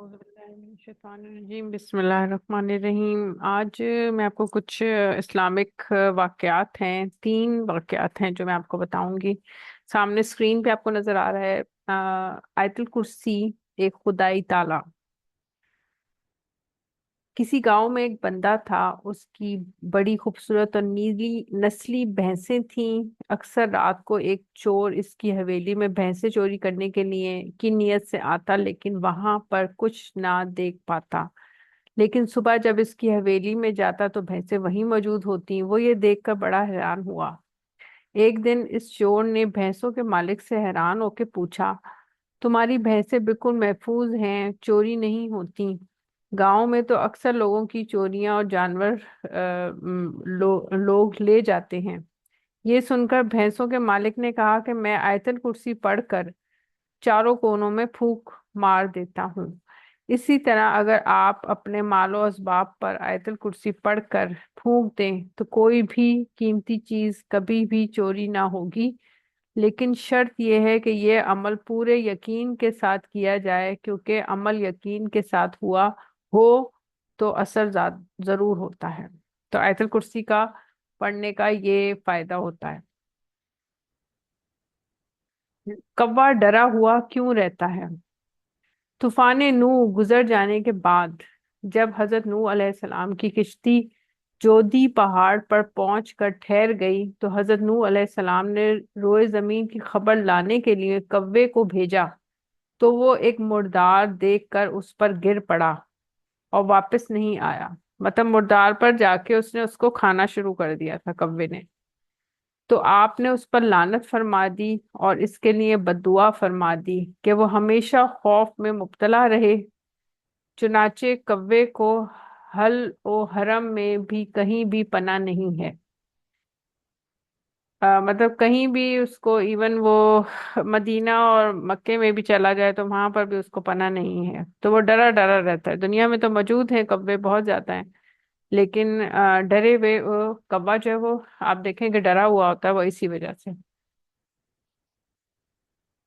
औज़ुबिल्लाहिमिनश्शैतानिर्रजीम, बिस्मिल्लाहिर्रहमानिर्रहीम। आज मैं आपको कुछ इस्लामिक वाक़यात हैं, 3 वाक़यात हैं जो मैं आपको बताऊंगी। सामने स्क्रीन पे आपको नजर आ रहा है आयतुल कुर्सी, एक खुदाई ताला। किसी गांव में एक बंदा था, उसकी बड़ी खूबसूरत और नीली नस्ली भैंसें थीं। अक्सर रात को एक चोर इसकी हवेली में भैंसें चोरी करने के लिए की नीयत से आता, लेकिन वहां पर कुछ ना देख पाता। लेकिन सुबह जब इसकी हवेली में जाता तो भैंसें वहीं मौजूद होती। वो ये देखकर बड़ा हैरान हुआ। एक दिन इस चोर ने भैंसों के मालिक से हैरान होकर पूछा, तुम्हारी भैंसें बिल्कुल महफूज हैं, चोरी नहीं होती। गांव में तो अक्सर लोगों की चोरियां और जानवर लोग ले जाते हैं। ये सुनकर भैंसों के मालिक ने कहा कि मैं आयतल कुर्सी पढ़कर चारों कोनों में फूंक मार देता हूँ। इसी तरह अगर आप अपने मालो असबाब पर आयतल कुर्सी पढ़कर फूंक दें तो कोई भी कीमती चीज कभी भी चोरी ना होगी। लेकिन शर्त यह है कि यह अमल पूरे यकीन के साथ किया जाए, क्योंकि अमल यकीन के साथ हुआ हो तो असर जरूर होता है। तो आयतल कुर्सी का पढ़ने का ये फायदा होता है। कौवा डरा हुआ क्यों रहता है? तूफान नूह गुजर जाने के बाद जब हजरत नूह अलैहिस्सलाम की किश्ती जोधी पहाड़ पर पहुंचकर ठहर गई तो हजरत नूह अलैहिस्सलाम ने रोए जमीन की खबर लाने के लिए कव्वे को भेजा। तो वो एक मुर्दार देखकर उस पर गिर पड़ा और वापस नहीं आया। मतलब मुर्दार पर जाके उसने उसको खाना शुरू कर दिया था कव्वे ने। तो आपने उस पर लानत फरमा दी और इसके लिए बद्दुआ फरमा दी कि वो हमेशा खौफ में मुब्तला रहे। चुनाचे कव्वे को हल ओ हरम में भी कहीं भी पना नहीं है। मतलब कहीं भी उसको, इवन वो मदीना और मक्के में भी चला जाए तो वहां पर भी उसको पना नहीं है। तो वो डरा डरा रहता है। दुनिया में तो मौजूद हैं कव्वे, बहुत ज्यादा हैं, लेकिन डरे हुए वो कौवा जो है वो आप देखें कि डरा हुआ होता है, वो इसी वजह से।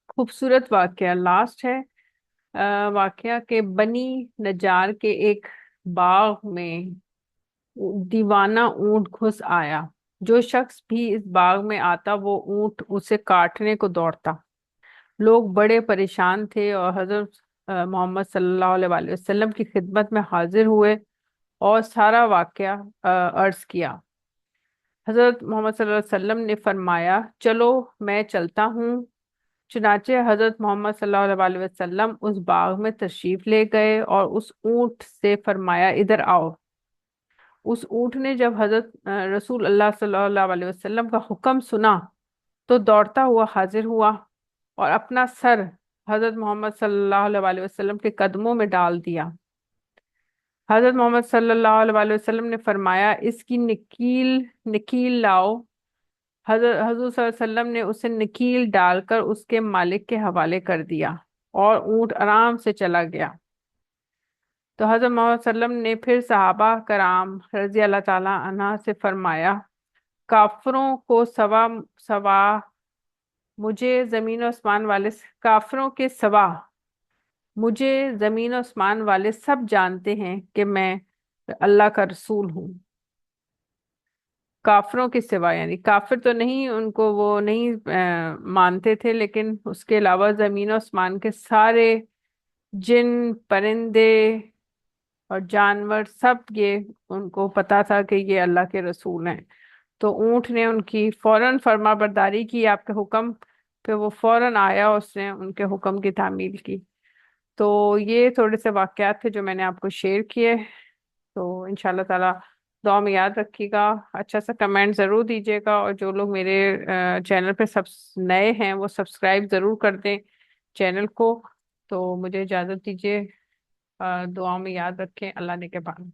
खूबसूरत वाकया लास्ट है। वाकया के बनी नजार के एक बाग में दीवाना ऊंट घुस आया। जो शख्स भी इस बाग में आता वो ऊंट उसे काटने को दौड़ता। लोग बड़े परेशान थे और हजरत मोहम्मद सल्लल्लाहु अलैहि वसल्लम की खिदमत में हाजिर हुए और सारा वाकया अर्ज किया। हजरत मोहम्मद सल्लल्लाहु अलैहि वसल्लम ने फरमाया, चलो मैं चलता हूँ। चुनाचे हजरत मोहम्मद सल्लल्लाहु अलैहि वसल्लम उस बाग में तशरीफ ले गए और उस ऊंट से फरमाया, इधर आओ। उस ऊंट ने जब हजरत रसूल अल्लाह सल्लल्लाहु अलैहि वसल्लम का हुक्म सुना तो दौड़ता हुआ हाजिर हुआ और अपना सर हजरत मोहम्मद सल्लल्लाहु अलैहि वसल्लम के कदमों में डाल दिया। हजरत मोहम्मद सल्लल्लाहु अलैहि वसल्लम ने फरमाया, इसकी नकील नकील लाओ। हजरत हजूर सल्लल्लाहु अलैहि वसल्लम ने उसे नकील डालकर उसके मालिक के हवाले कर दिया और ऊंट आराम से चला गया। तो हजरत मोहम्मद सल्लम ने फिर सहाबा कराम रजी अल्लाह ताला अन्हा से फरमाया, काफिरों को सवा सवा मुझे जमीन और आसमान वाले काफिरों के सवा मुझे जमीन और आसमान वाले सब जानते हैं कि मैं अल्लाह का रसूल हूँ। काफिरों के सिवा यानी काफिर तो नहीं, उनको वो नहीं मानते थे, लेकिन उसके अलावा जमीन और आसमान के सारे जिन परिंदे और जानवर सब ये उनको पता था कि ये अल्लाह के रसूल हैं। तो ऊंट ने उनकी फौरन फर्मा बरदारी की आपके हुक्म पे। वो फौरन आया, उसने उनके हुक्म की तामील की। तो ये थोड़े से वाकयात थे जो मैंने आपको शेयर किए। तो इंशाल्लाह ताला दुआ में याद रखिएगा। अच्छा सा कमेंट ज़रूर दीजिएगा और जो लोग मेरे चैनल पे सब नए हैं वो सब्सक्राइब ज़रूर कर दें चैनल को। तो मुझे इजाज़त दीजिए। दुआ में याद रखें। अल्लाह ने के बाद।